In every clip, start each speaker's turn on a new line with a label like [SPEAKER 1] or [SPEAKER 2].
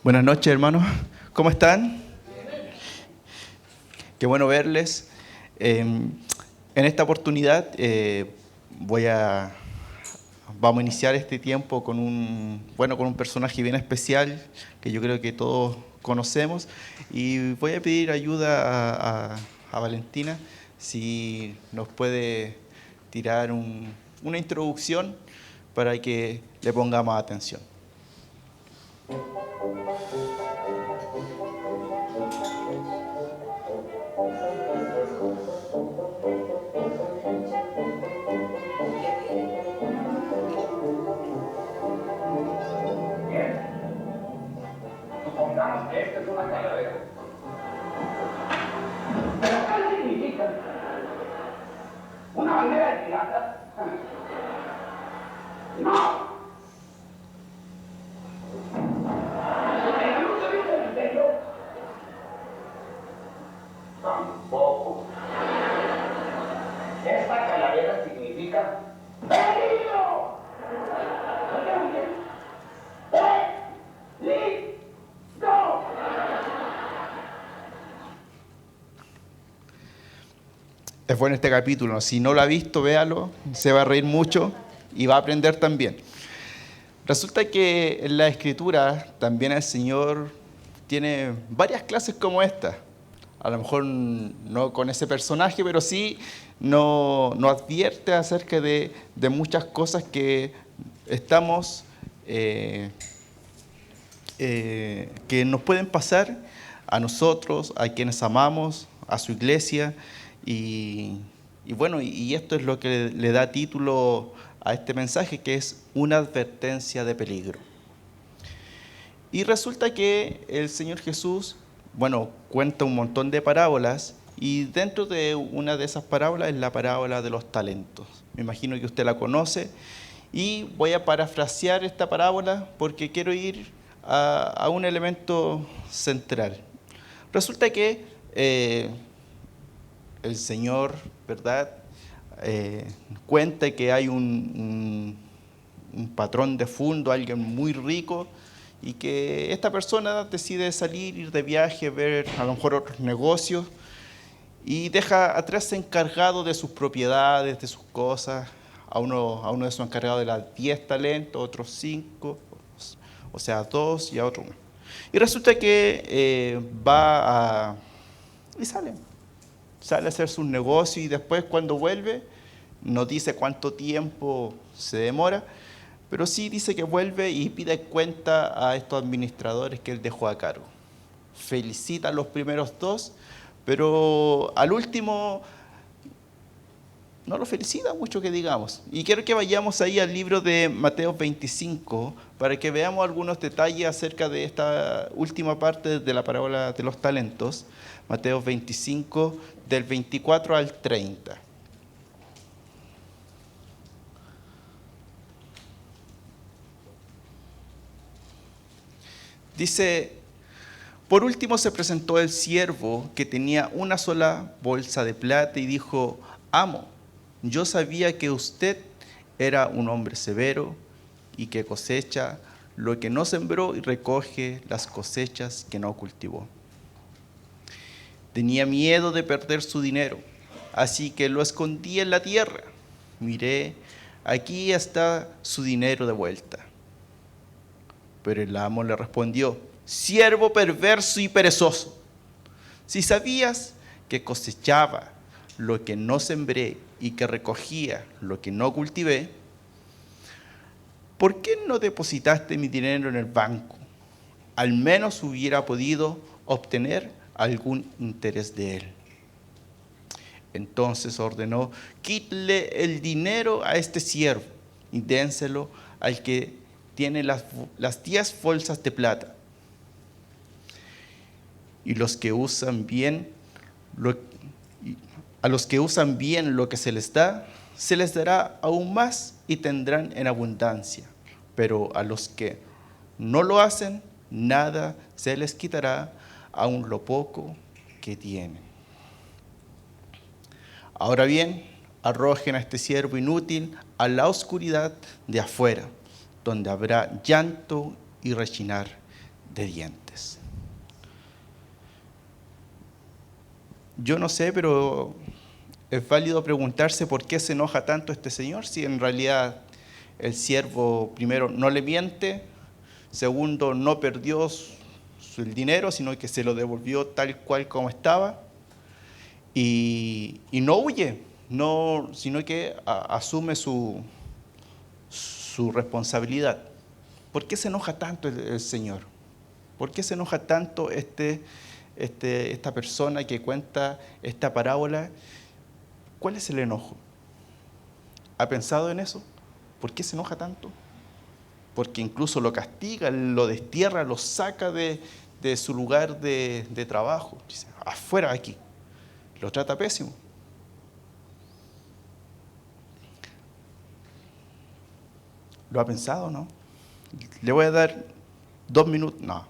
[SPEAKER 1] Buenas noches, hermanos. ¿Cómo están? Qué bueno verles. En esta oportunidad vamos a iniciar este tiempo con un personaje bien especial que yo creo que todos conocemos, y voy a pedir ayuda a Valentina si nos puede tirar una introducción para que le pongamos atención.
[SPEAKER 2] Supongamos que esta es una calavera. ¿Pero qué significa? ¿Una bandera de piratas? ¡No! ¿En la luz de un cementerio? Tampoco. Esta calavera significa peligro. ¿Oyeron bien? ¡Peligro!
[SPEAKER 1] Es bueno este capítulo. Si no lo ha visto, véalo. Se va a reír mucho y va a aprender también. Resulta que en la Escritura también el Señor tiene varias clases como esta. A lo mejor no con ese personaje, pero sí nos advierte acerca de muchas cosas que estamos, que nos pueden pasar a nosotros, a quienes amamos, a su iglesia. Y esto es lo que le da título a este mensaje, que es una advertencia de peligro. Y resulta que el Señor Jesús, cuenta un montón de parábolas, y dentro de una de esas parábolas es la parábola de los talentos. Me imagino que usted la conoce, y voy a parafrasear esta parábola porque quiero ir a un elemento central. Resulta que el Señor, ¿verdad?, cuenta que hay un patrón de fondo, alguien muy rico, y que esta persona decide salir, ir de viaje, ver a lo mejor otros negocios, y deja atrás encargado de sus propiedades, de sus cosas, a uno de sus encargados de las 10 talentos, otros 5, o sea, 2, y a otro 1. Y resulta que y sale a hacer sus negocios, y después cuando vuelve, no dice cuánto tiempo se demora, pero sí dice que vuelve y pide cuenta a estos administradores que él dejó a cargo. Felicita a los primeros 2, pero al último no lo felicita mucho, que digamos. Y quiero que vayamos ahí al libro de Mateo 25 para que veamos algunos detalles acerca de esta última parte de la parábola de los talentos. Mateo 25, del 24 al 30. Dice: por último se presentó el siervo que tenía una sola bolsa de plata y dijo: amo, yo sabía que usted era un hombre severo y que cosecha lo que no sembró y recoge las cosechas que no cultivó. Tenía miedo de perder su dinero, así que lo escondí en la tierra. Miré, aquí está su dinero de vuelta. Pero el amo le respondió: siervo perverso y perezoso, si sabías que cosechaba lo que no sembré y que recogía lo que no cultivé, ¿por qué no depositaste mi dinero en el banco? Al menos hubiera podido obtener algún interés de él. Entonces ordenó: quítele el dinero a este siervo y dénselo al que tiene las 10 bolsas de plata. Y a los que usan bien lo que se les dará aún más y tendrán en abundancia. Pero a los que no lo hacen, nada se les quitará, aun lo poco que tienen. Ahora bien, arrojen a este siervo inútil a la oscuridad de afuera, donde habrá llanto y rechinar de dientes. Yo no sé, pero es válido preguntarse por qué se enoja tanto este señor, si en realidad el siervo, primero, no le miente, segundo, no perdió el dinero, sino que se lo devolvió tal cual como estaba, y no huye, no, sino que asume su responsabilidad. ¿Por qué se enoja tanto el Señor? ¿Por qué se enoja tanto esta persona que cuenta esta parábola? ¿Cuál es el enojo? ¿Ha pensado en eso? ¿Por qué se enoja tanto? Porque incluso lo castiga, lo destierra, lo saca de su lugar de trabajo. Dice, afuera de aquí. Lo trata pésimo. ¿Lo ha pensado, no? Le voy a dar 2 minutos. No.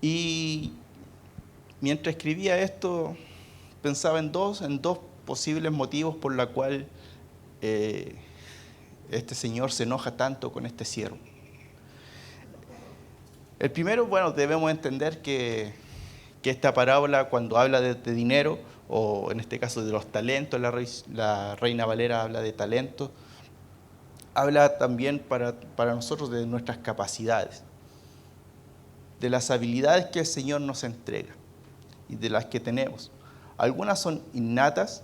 [SPEAKER 1] Y mientras escribía esto, pensaba en dos posibles motivos por la cual este señor se enoja tanto con este siervo. El primero, bueno, debemos entender que esta parábola, cuando habla de dinero, o en este caso de los talentos, la Reina Valera habla de talentos, habla también para nosotros de nuestras capacidades, de las habilidades que el Señor nos entrega y de las que tenemos. Algunas son innatas,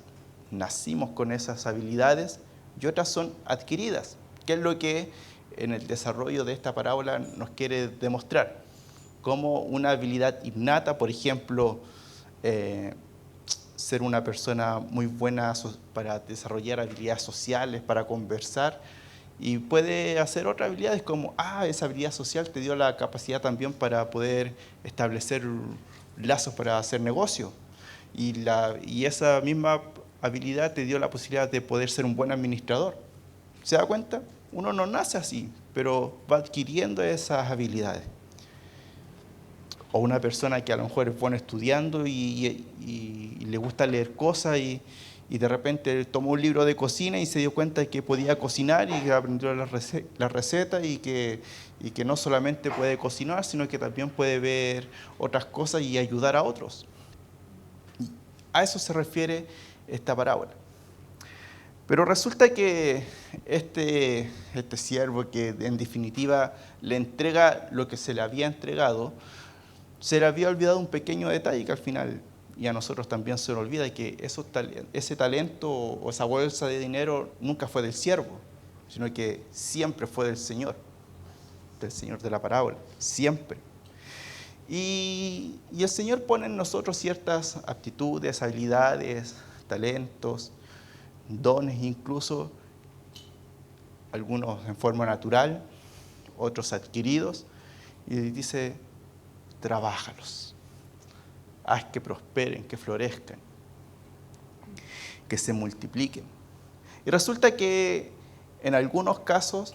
[SPEAKER 1] nacimos con esas habilidades, y otras son adquiridas, que es lo que en el desarrollo de esta parábola nos quiere demostrar. Como una habilidad innata, por ejemplo, ser una persona muy buena para desarrollar habilidades sociales, para conversar, y puede hacer otras habilidades como, esa habilidad social te dio la capacidad también para poder establecer lazos para hacer negocio, y esa misma habilidad te dio la posibilidad de poder ser un buen administrador. ¿Se da cuenta? Uno no nace así, pero va adquiriendo esas habilidades. O una persona que a lo mejor es buena estudiando y le gusta leer cosas y de repente tomó un libro de cocina y se dio cuenta de que podía cocinar y aprendió la receta y que no solamente puede cocinar, sino que también puede ver otras cosas y ayudar a otros. A eso se refiere esta parábola. Pero resulta que este siervo, que en definitiva le entrega lo que se le había entregado, se le había olvidado un pequeño detalle que al final, y a nosotros también se nos olvida, que ese talento o esa bolsa de dinero nunca fue del siervo, sino que siempre fue del Señor de la parábola, siempre. Y el Señor pone en nosotros ciertas aptitudes, habilidades, talentos, dones incluso, algunos en forma natural, otros adquiridos, y dice, trabájalos, haz que prosperen, que florezcan, que se multipliquen. Y resulta que en algunos casos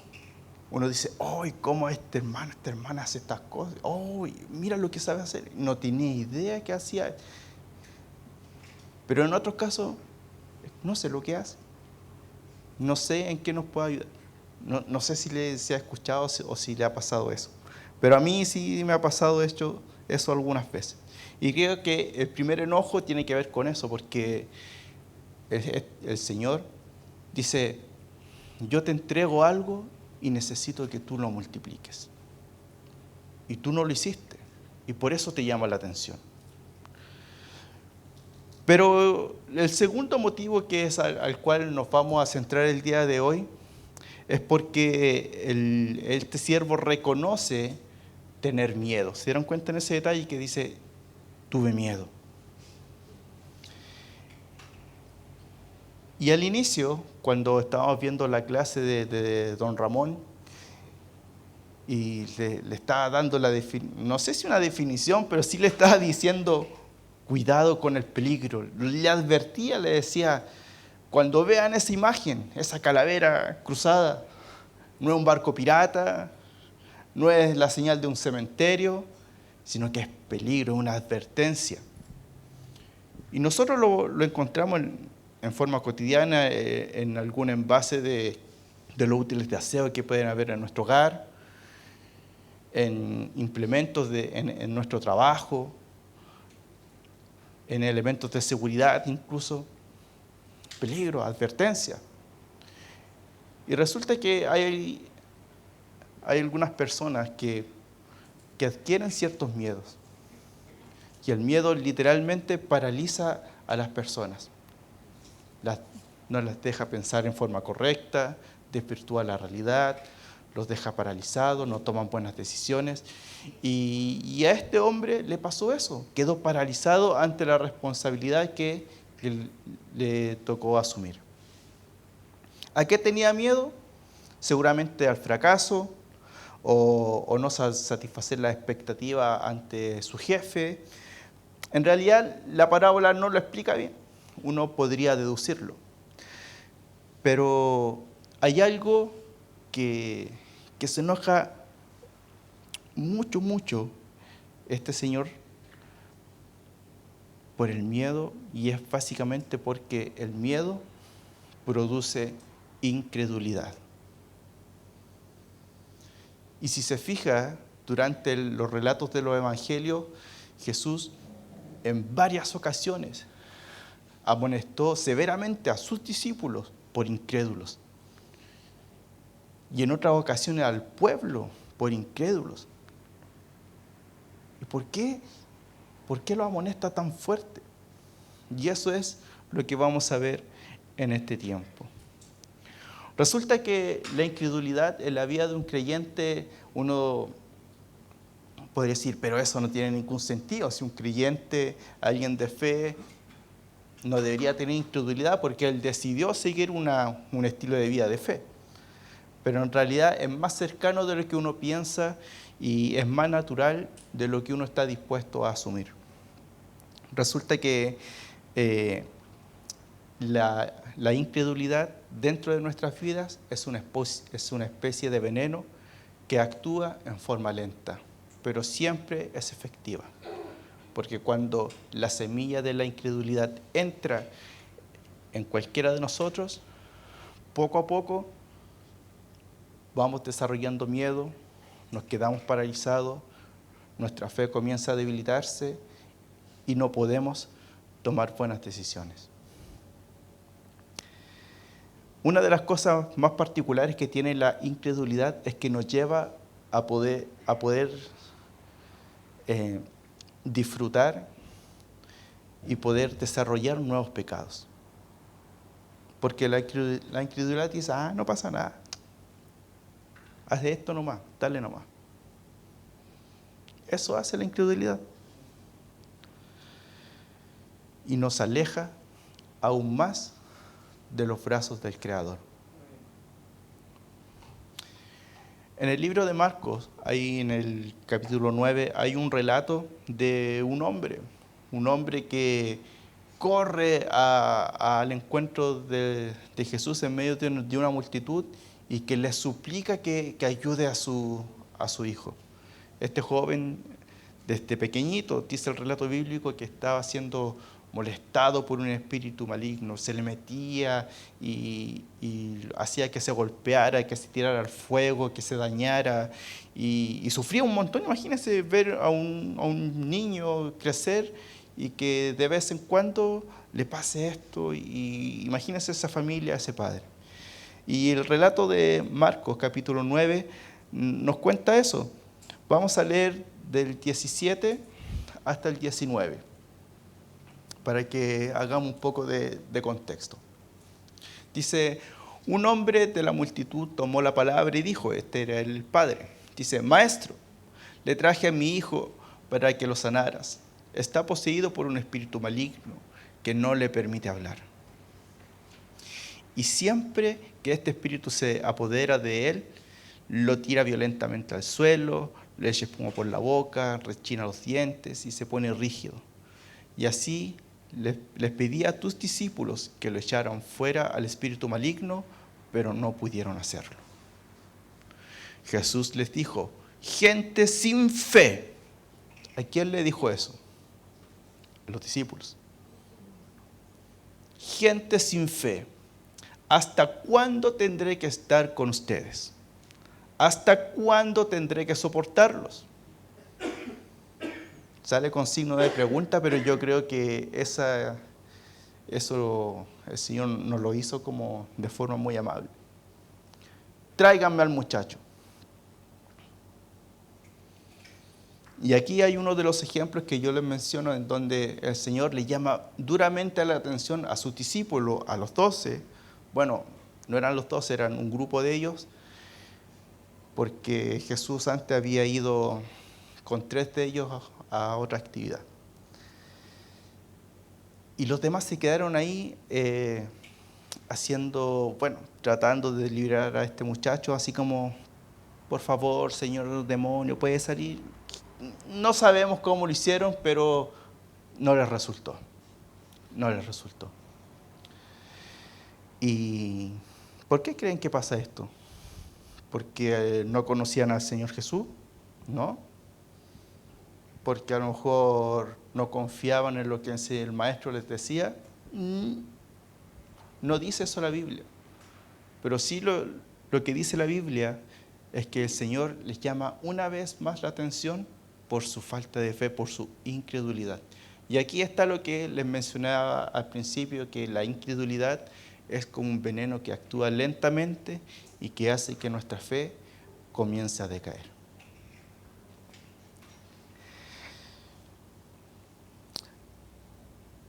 [SPEAKER 1] uno dice, ¡ay, cómo esta hermana hace estas cosas! ¡Ay, mira lo que sabe hacer! No tenía idea que hacía. Pero en otros casos, no sé lo que hace. No sé en qué nos puede ayudar. No sé si se ha escuchado o si le ha pasado eso. Pero a mí sí me ha pasado eso algunas veces. Y creo que el primer enojo tiene que ver con eso, porque el Señor dice, yo te entrego algo y necesito que tú lo multipliques. Y tú no lo hiciste, y por eso te llama la atención. Pero el segundo motivo que es al cual nos vamos a centrar el día de hoy es porque este siervo reconoce tener miedo. ¿Se dieron cuenta en ese detalle que dice, tuve miedo? Y al inicio, cuando estábamos viendo la clase de don Ramón, y le estaba dando no sé si una definición, pero sí le estaba diciendo, cuidado con el peligro. Le advertía, le decía, cuando vean esa imagen, esa calavera cruzada, no es un barco pirata, no es la señal de un cementerio, sino que es peligro, una advertencia. Y nosotros lo encontramos en forma cotidiana en algún envase de los útiles de aseo que pueden haber en nuestro hogar, en implementos en nuestro trabajo, en elementos de seguridad incluso. Peligro, advertencia. Y resulta que hay algunas personas que adquieren ciertos miedos. Y el miedo literalmente paraliza a las personas. No las deja pensar en forma correcta, desvirtúa la realidad, los deja paralizados, no toman buenas decisiones. Y a este hombre le pasó eso, quedó paralizado ante la responsabilidad que le tocó asumir. ¿A qué tenía miedo? Seguramente al fracaso o no satisfacer la expectativa ante su jefe. En realidad la parábola no lo explica bien, uno podría deducirlo. Pero hay algo que se enoja mucho este señor por el miedo, y es básicamente porque el miedo produce incredulidad. Y si se fija, durante los relatos de los evangelios, Jesús en varias ocasiones amonestó severamente a sus discípulos por incrédulos. Y en otras ocasiones al pueblo por incrédulos. ¿Y por qué? ¿Por qué lo amonesta tan fuerte? Y eso es lo que vamos a ver en este tiempo. Resulta que la incredulidad en la vida de un creyente, uno podría decir, pero eso no tiene ningún sentido. Si un creyente, alguien de fe, no debería tener incredulidad porque él decidió seguir un estilo de vida de fe. Pero en realidad es más cercano de lo que uno piensa y es más natural de lo que uno está dispuesto a asumir. Resulta que la incredulidad dentro de nuestras vidas es una especie de veneno que actúa en forma lenta, pero siempre es efectiva. Porque cuando la semilla de la incredulidad entra en cualquiera de nosotros, poco a poco vamos desarrollando miedo, nos quedamos paralizados, nuestra fe comienza a debilitarse y no podemos tomar buenas decisiones. Una de las cosas más particulares que tiene la incredulidad es que nos lleva a poder disfrutar y poder desarrollar nuevos pecados. Porque la incredulidad dice, no pasa nada, haz esto nomás, dale nomás. Eso hace la incredulidad. Y nos aleja aún más de los brazos del Creador. En el libro de Marcos, ahí en el capítulo 9, hay un relato de un hombre que corre al encuentro de Jesús en medio de una multitud y que le suplica que ayude a su hijo. Este joven, desde pequeñito, dice el relato bíblico, que estaba siendo molestado por un espíritu maligno, se le metía y hacía que se golpeara, que se tirara al fuego, que se dañara y sufría un montón. Imagínense ver a un niño crecer y que de vez en cuando le pase esto, y imagínense esa familia, ese padre. Y el relato de Marcos capítulo 9 nos cuenta eso. Vamos a leer del 17 hasta el 19. Para que hagamos un poco de contexto. Dice, un hombre de la multitud tomó la palabra y dijo, este era el padre, dice, maestro, le traje a mi hijo para que lo sanaras. Está poseído por un espíritu maligno que no le permite hablar. Y siempre que este espíritu se apodera de él, lo tira violentamente al suelo, le echa espuma por la boca, rechina los dientes y se pone rígido. Y así les pedí a tus discípulos que lo echaran fuera al espíritu maligno, pero no pudieron hacerlo. Jesús les dijo, gente sin fe. ¿A quién le dijo eso? A los discípulos. Gente sin fe. ¿Hasta cuándo tendré que estar con ustedes? ¿hasta cuándo tendré que soportarlos? Sale con signo de pregunta, pero yo creo que eso el Señor nos lo hizo como de forma muy amable. Tráiganme al muchacho. Y aquí hay uno de los ejemplos que yo les menciono en donde el Señor le llama duramente la atención a sus discípulos, a los 12. Bueno, no eran los 12, eran un grupo de ellos, porque Jesús antes había ido con 3 de ellos a otra actividad. Y los demás se quedaron ahí tratando de liberar a este muchacho, así como, por favor, Señor demonio, ¿puede salir? No sabemos cómo lo hicieron, pero no les resultó. No les resultó. ¿Y por qué creen que pasa esto? ¿Porque no conocían al Señor Jesús? ¿No? ¿Porque a lo mejor no confiaban en lo que el maestro les decía? No dice eso la Biblia. Pero sí lo que dice la Biblia es que el Señor les llama una vez más la atención por su falta de fe, por su incredulidad. Y aquí está lo que les mencionaba al principio, que la incredulidad es como un veneno que actúa lentamente y que hace que nuestra fe comience a decaer.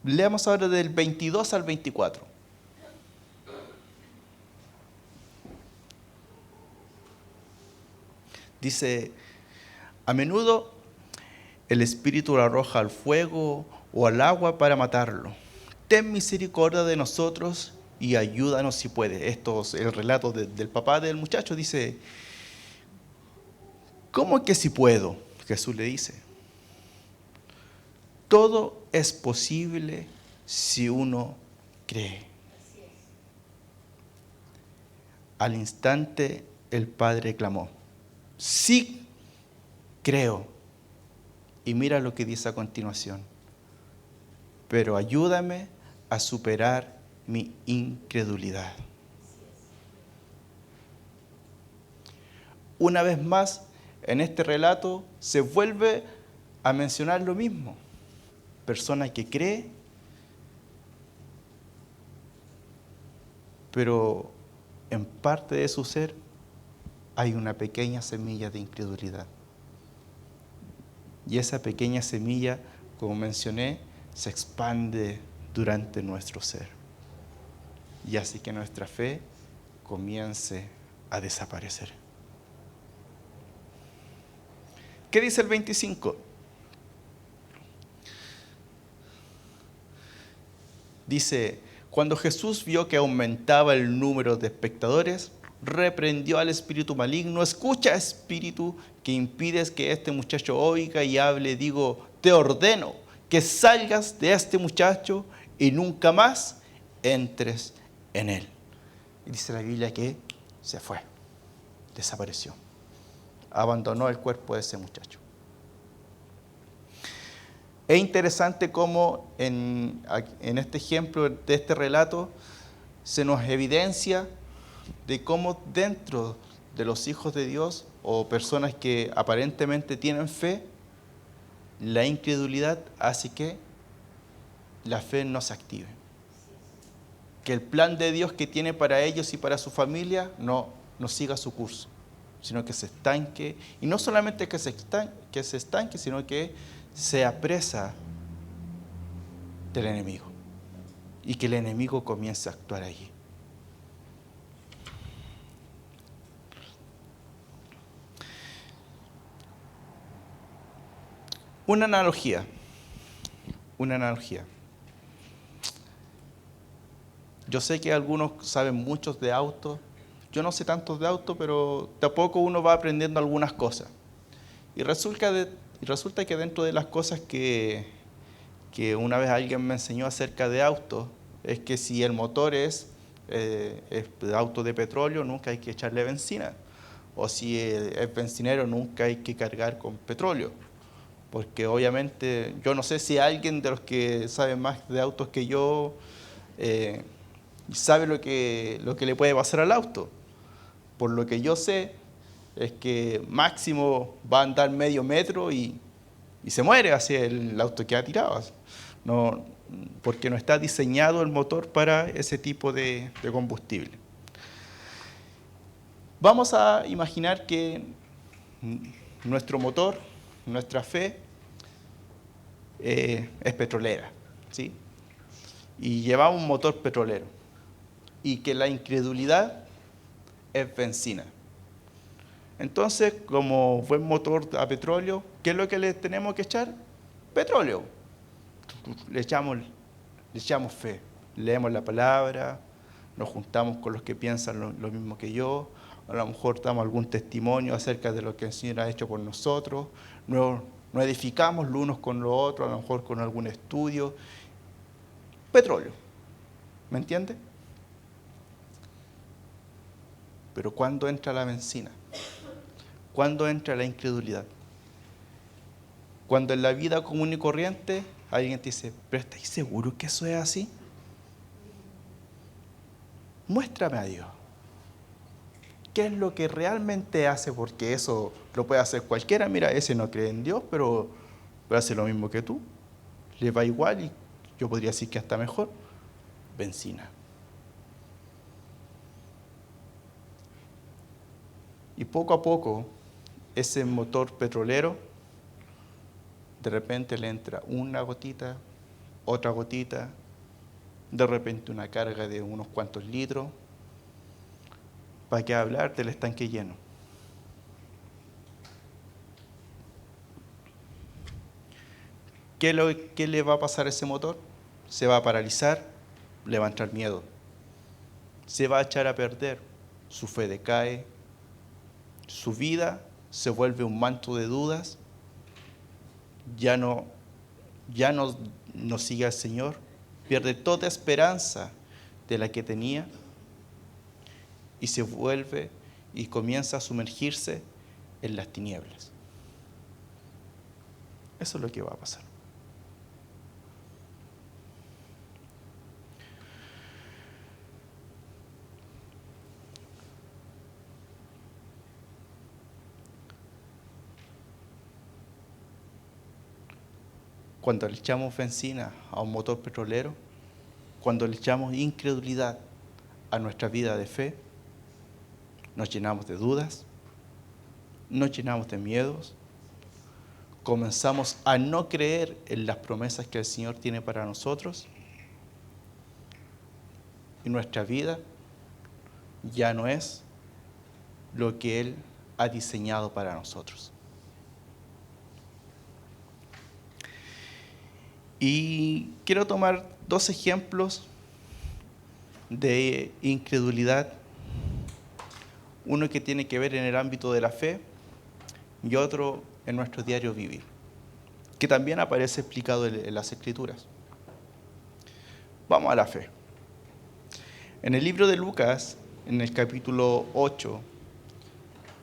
[SPEAKER 1] Leamos ahora del 22 al 24. Dice, a menudo el Espíritu lo arroja al fuego o al agua para matarlo. Ten misericordia de nosotros y ayúdanos si puedes. Esto es el relato del papá del muchacho. Dice, ¿cómo que si puedo? Jesús le dice, todo es posible si uno cree. Al instante el padre clamó, sí, creo. Y mira lo que dice a continuación. Pero ayúdame a superar mi incredulidad. Una vez más, en este relato se vuelve a mencionar lo mismo. Persona que cree, pero en parte de su ser hay una pequeña semilla de incredulidad. Y esa pequeña semilla, como mencioné, se expande durante nuestro ser. Y hace que nuestra fe comience a desaparecer. ¿Qué dice el 25? Dice, cuando Jesús vio que aumentaba el número de espectadores, reprendió al espíritu maligno. Escucha, espíritu que impides que este muchacho oiga y hable. Digo, te ordeno que salgas de este muchacho y nunca más entres en él. Y dice la Biblia que se fue, desapareció, abandonó el cuerpo de ese muchacho. Es interesante cómo en este ejemplo de este relato se nos evidencia de cómo dentro de los hijos de Dios o personas que aparentemente tienen fe, la incredulidad hace que la fe no se active. Que el plan de Dios que tiene para ellos y para su familia no siga su curso, sino que se estanque. Y no solamente que se estanque, sino que sea presa del enemigo. Y que el enemigo comience a actuar allí. Una analogía. Yo sé que algunos saben muchos de autos. Yo no sé tantos de autos, pero de a poco uno va aprendiendo algunas cosas. Y resulta que dentro de las cosas que una vez alguien me enseñó acerca de autos, es que si el motor es auto de petróleo, nunca hay que echarle benzina. O si es bencinero, nunca hay que cargar con petróleo. Porque obviamente, yo no sé si alguien de los que sabe más de autos que yo sabe lo que le puede pasar al auto. Por lo que yo sé, es que máximo va a andar medio metro y se muere, así el auto queda tirado. No, porque no está diseñado el motor para ese tipo de combustible. Vamos a imaginar que nuestro motor, nuestra fe, es petrolera, ¿sí? Y llevamos un motor petrolero. Y que la incredulidad es benzina. Entonces, como buen motor a petróleo, ¿qué es lo que le tenemos que echar? Petróleo. Le echamos fe. Leemos la palabra, nos juntamos con los que piensan lo mismo que yo, a lo mejor damos algún testimonio acerca de lo que el Señor ha hecho por nosotros, nos edificamos los unos con los otros, a lo mejor con algún estudio. Petróleo. ¿Me entiende? Pero ¿cuándo entra la benzina? ¿Cuándo entra la incredulidad? Cuando en la vida común y corriente alguien te dice, ¿pero estáis seguros que eso es así? Muéstrame a Dios. ¿Qué es lo que realmente hace? Porque eso lo puede hacer cualquiera. Mira, ese no cree en Dios, pero hace lo mismo que tú. Le va igual y yo podría decir que hasta mejor. Benzina. Y poco a poco, ese motor petrolero, de repente le entra una gotita, otra gotita, de repente una carga de unos cuantos litros. ¿Para qué hablar del estanque lleno? ¿Qué le va a pasar a ese motor? Se va a paralizar, le va a entrar miedo. Se va a echar a perder, su fe decae, su vida se vuelve un manto de dudas, ya no sigue al Señor, pierde toda esperanza de la que tenía y se vuelve y comienza a sumergirse en las tinieblas. Eso es lo que va a pasar. Cuando le echamos benzina a un motor petrolero, cuando le echamos incredulidad a nuestra vida de fe, nos llenamos de dudas, nos llenamos de miedos, comenzamos a no creer en las promesas que el Señor tiene para nosotros y nuestra vida ya no es lo que Él ha diseñado para nosotros. Y quiero tomar 2 ejemplos de incredulidad, uno que tiene que ver en el ámbito de la fe y otro en nuestro diario vivir, que también aparece explicado en las Escrituras. Vamos a la fe. En el libro de Lucas, en el capítulo 8,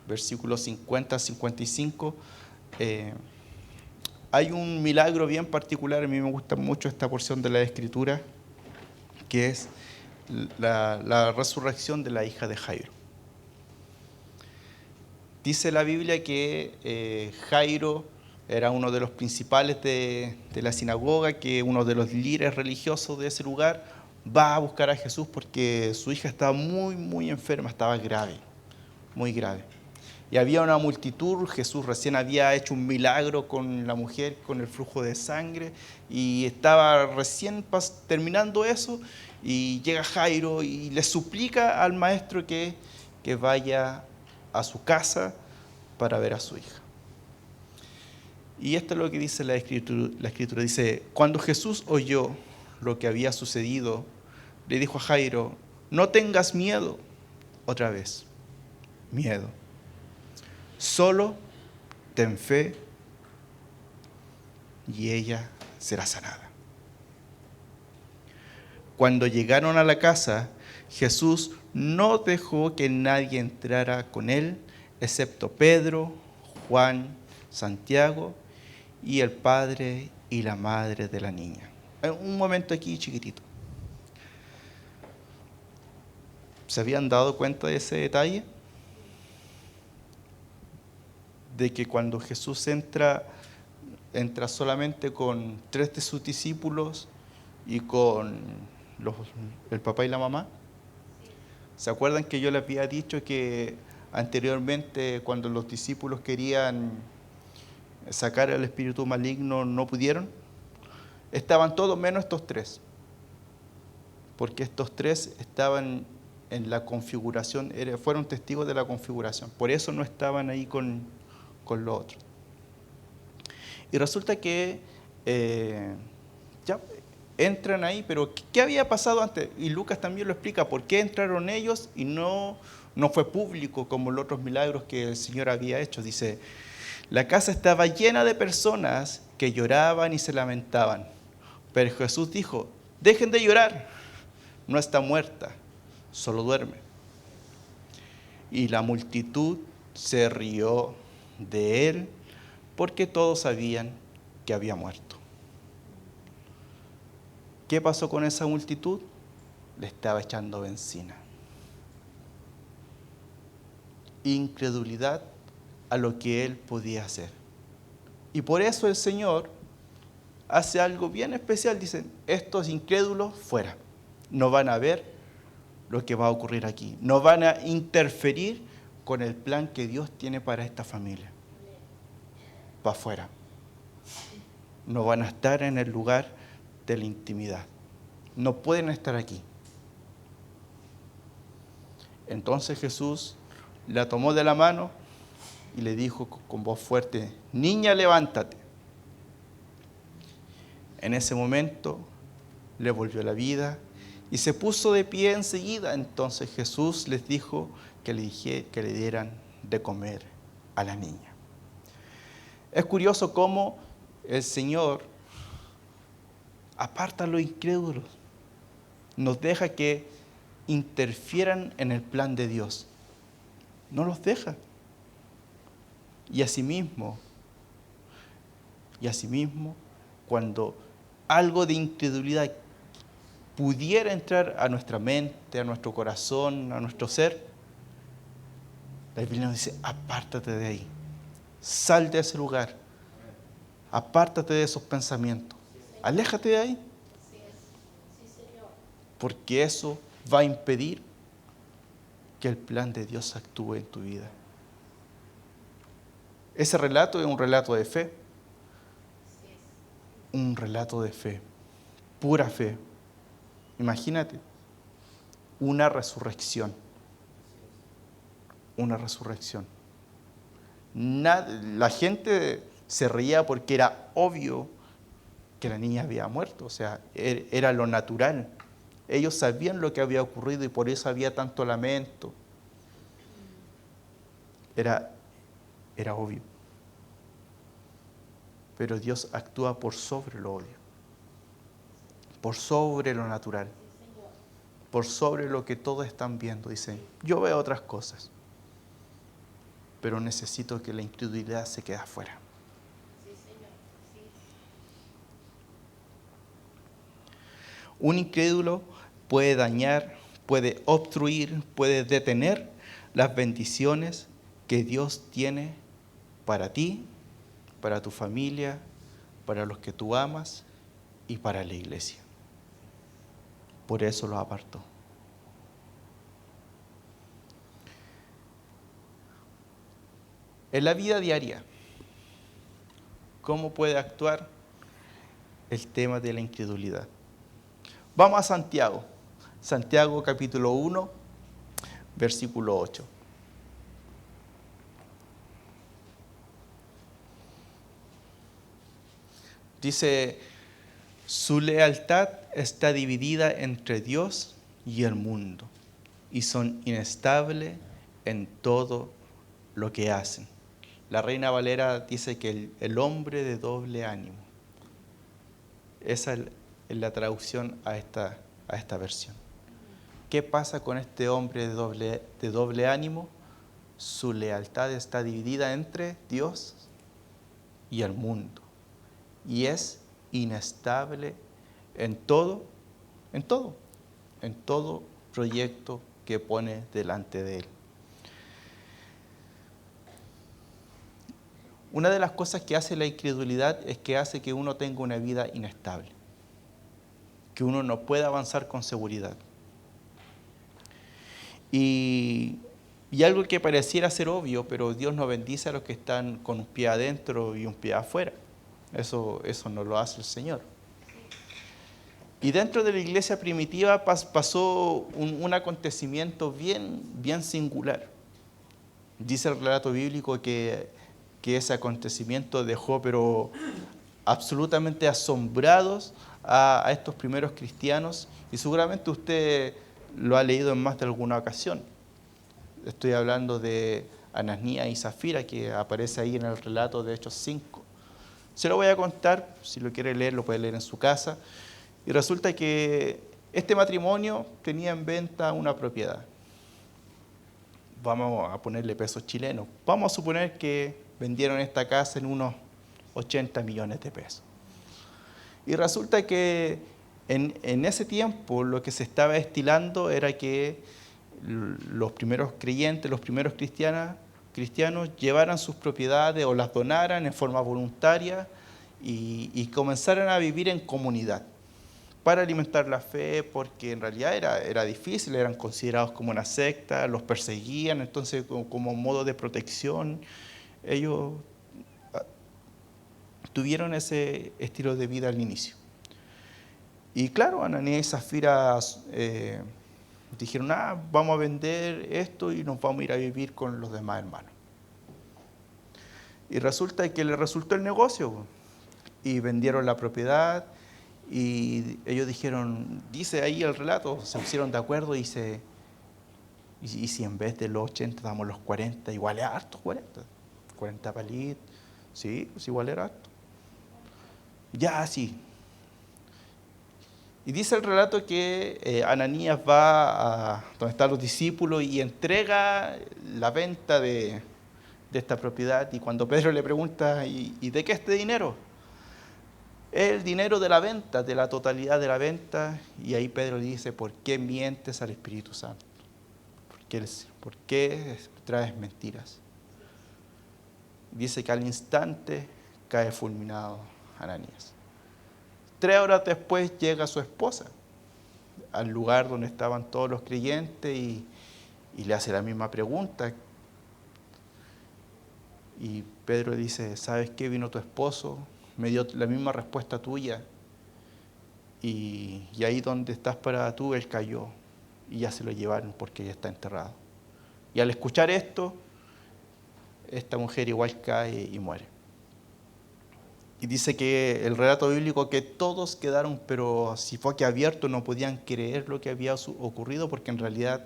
[SPEAKER 1] versículos 50 a 55, hay un milagro bien particular. A mí me gusta mucho esta porción de la Escritura, que es la resurrección de la hija de Jairo. Dice la Biblia que Jairo era uno de los principales de la sinagoga, que uno de los líderes religiosos de ese lugar va a buscar a Jesús porque su hija estaba muy, muy enferma, estaba grave, muy grave. Y había una multitud, Jesús recién había hecho un milagro con la mujer, con el flujo de sangre, y estaba recién terminando eso, y llega Jairo y le suplica al maestro que vaya a su casa para ver a su hija. Y esto es lo que dice la Escritura. Dice, cuando Jesús oyó lo que había sucedido, le dijo a Jairo, no tengas miedo. Otra vez, miedo. Solo ten fe y ella será sanada. Cuando llegaron a la casa, Jesús no dejó que nadie entrara con él, excepto Pedro, Juan, Santiago y el padre y la madre de la niña. Un momento aquí chiquitito. ¿Se habían dado cuenta de ese detalle? de que cuando Jesús entra solamente con 3 de sus discípulos y con el papá y la mamá. ¿Se acuerdan que yo les había dicho que anteriormente cuando los discípulos querían sacar al espíritu maligno no pudieron? Estaban todos menos estos 3, porque estos 3 estaban en la configuración, fueron testigos de la configuración, por eso no estaban ahí con los otros. Y resulta que ya entran ahí, pero ¿qué había pasado antes? Y Lucas también lo explica, ¿por qué entraron ellos y no fue público como los otros milagros que el Señor había hecho? Dice, la casa estaba llena de personas que lloraban y se lamentaban. Pero Jesús dijo, dejen de llorar, no está muerta, solo duerme. Y la multitud se rió de él porque todos sabían que había muerto. ¿Qué pasó con esa multitud? Le estaba echando benzina. Incredulidad a lo que él podía hacer. Y por eso el Señor hace algo bien especial. Dicen, estos incrédulos fuera. No van a ver lo que va a ocurrir aquí. No van a interferir con el plan que Dios tiene para esta familia. Va afuera. No van a estar en el lugar de la intimidad. No pueden estar aquí. Entonces Jesús la tomó de la mano y le dijo con voz fuerte, niña, levántate. En ese momento le volvió la vida y se puso de pie enseguida. Entonces Jesús les dijo que le dieran de comer a la niña. Es curioso cómo el Señor aparta a los incrédulos, nos deja que interfieran en el plan de Dios. No los deja. Y asimismo, cuando algo de incredulidad pudiera entrar a nuestra mente, a nuestro corazón, a nuestro ser, la Biblia nos dice, apártate de ahí, sal de ese lugar, apártate de esos pensamientos, aléjate de ahí, porque eso va a impedir que el plan de Dios actúe en tu vida. Ese relato es un relato de fe, un relato de fe, pura fe. Imagínate, una resurrección. La gente se reía porque era obvio que la niña había muerto, o sea, era lo natural. Ellos sabían lo que había ocurrido y por eso había tanto lamento. Era obvio. Pero Dios actúa por sobre lo obvio, por sobre lo natural, por sobre lo que todos están viendo. Dicen, yo veo otras cosas, pero necesito que la incredulidad se quede afuera. Un incrédulo puede dañar, puede obstruir, puede detener las bendiciones que Dios tiene para ti, para tu familia, para los que tú amas y para la iglesia. Por eso los apartó. En la vida diaria, ¿cómo puede actuar el tema de la incredulidad? Vamos a Santiago. Santiago capítulo 1, versículo 8. Dice, su lealtad está dividida entre Dios y el mundo, y son inestables en todo lo que hacen. La Reina Valera dice que el hombre de doble ánimo. Esa es la traducción a esta versión. ¿Qué pasa con este hombre de doble ánimo? Su lealtad está dividida entre Dios y el mundo. Y es inestable en todo proyecto que pone delante de él. Una de las cosas que hace la incredulidad es que hace que uno tenga una vida inestable, que uno no pueda avanzar con seguridad. Y algo que pareciera ser obvio, pero Dios no bendice a los que están con un pie adentro y un pie afuera. Eso no lo hace el Señor. Y dentro de la iglesia primitiva pasó un acontecimiento bien singular. Dice el relato bíblico que ese acontecimiento dejó pero absolutamente asombrados a estos primeros cristianos, y seguramente usted lo ha leído en más de alguna ocasión. Estoy hablando de Ananías y Zafira, que aparece ahí en el relato de Hechos 5. Se lo voy a contar, si lo quiere leer, lo puede leer en su casa. Y resulta que este matrimonio tenía en venta una propiedad. Vamos a ponerle pesos chilenos. Vamos a suponer que vendieron esta casa en unos 80 millones de pesos. Y resulta que en ese tiempo lo que se estaba estilando era que los primeros creyentes, los primeros cristianos llevaran sus propiedades o las donaran en forma voluntaria y comenzaran a vivir en comunidad para alimentar la fe, porque en realidad era difícil, eran considerados como una secta, los perseguían, entonces como modo de protección, ellos tuvieron ese estilo de vida al inicio. Y claro, Ananías y Zafira dijeron, vamos a vender esto y nos vamos a ir a vivir con los demás hermanos. Y resulta que les resultó el negocio, y vendieron la propiedad, y ellos dijeron, dice ahí el relato, se pusieron de acuerdo y si en vez de los 80 damos los 40, igual es harto 40 palitos, sí, pues igual era harto. Ya, sí. Y dice el relato que Ananías va a donde están los discípulos y entrega la venta de esta propiedad, y cuando Pedro le pregunta, ¿y de qué este dinero? El dinero de la venta, de la totalidad de la venta. Y ahí Pedro le dice, ¿por qué mientes al Espíritu Santo? ¿Por qué traes mentiras? Dice que al instante cae fulminado Ananías. 3 horas después llega su esposa al lugar donde estaban todos los creyentes y le hace la misma pregunta. Y Pedro dice, ¿sabes qué? Vino tu esposo, me dio la misma respuesta tuya, y ahí donde estás parada tú, él cayó y ya se lo llevaron porque ya está enterrado. Y al escuchar esto, esta mujer igual cae y muere. Y dice que el relato bíblico que todos quedaron, pero si fue que abierto, no podían creer lo que había ocurrido, porque en realidad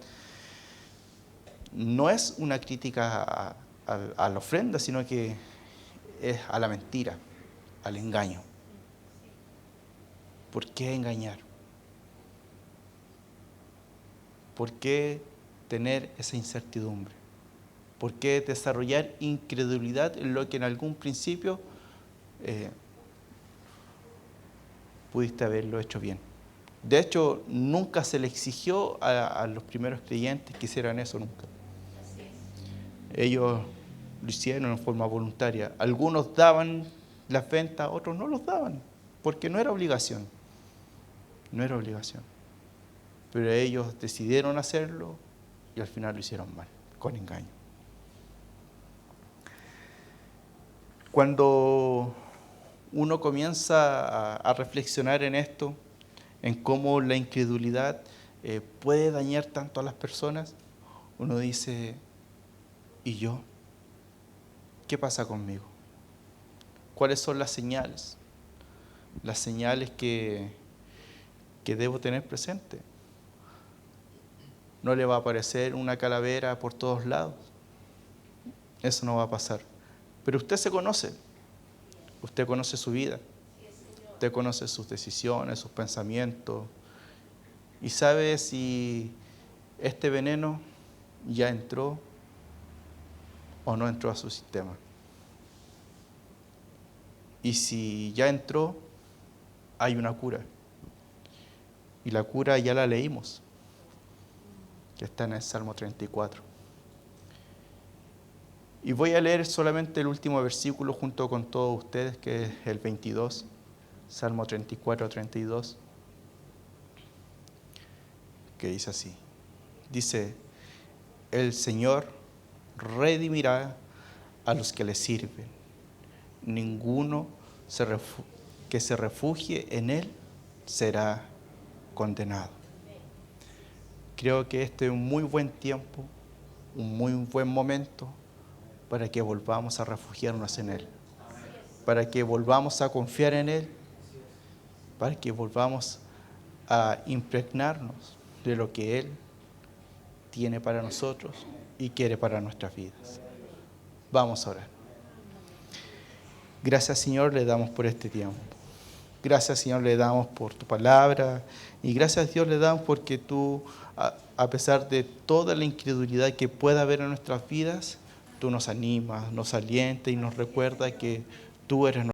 [SPEAKER 1] no es una crítica a la ofrenda, sino que es a la mentira, al engaño. ¿Por qué engañar? ¿Por qué tener esa incertidumbre? ¿Por qué desarrollar incredulidad en lo que en algún principio pudiste haberlo hecho bien? De hecho, nunca se le exigió a los primeros creyentes que hicieran eso, nunca. Ellos lo hicieron en forma voluntaria. Algunos daban las ventas, otros no los daban, porque no era obligación. No era obligación. Pero ellos decidieron hacerlo y al final lo hicieron mal, con engaño. Cuando uno comienza a reflexionar en esto, en cómo la incredulidad puede dañar tanto a las personas, uno dice, ¿y yo? ¿Qué pasa conmigo? ¿Cuáles son las señales? Las señales que debo tener presente. No le va a aparecer una calavera por todos lados. Eso no va a pasar. Pero usted se conoce. Usted conoce su vida. Usted conoce sus decisiones, sus pensamientos. Y sabe si este veneno ya entró o no entró a su sistema. Y si ya entró, hay una cura. Y la cura ya la leímos, que está en el Salmo 34. Y voy a leer solamente el último versículo junto con todos ustedes, que es el 22, Salmo 34, 32, que dice así. Dice, el Señor redimirá a los que le sirven. Ninguno que se refugie en Él será condenado. Creo que este es un muy buen tiempo, un muy buen momento para que volvamos a refugiarnos en Él, para que volvamos a confiar en Él, para que volvamos a impregnarnos de lo que Él tiene para nosotros y quiere para nuestras vidas. Vamos a orar. Gracias, Señor, le damos por este tiempo. Gracias, Señor, le damos por tu palabra. Y gracias, Dios, le damos porque tú, a pesar de toda la incredulidad que pueda haber en nuestras vidas, tú nos animas, nos alientas y nos recuerdas que tú eres nuestro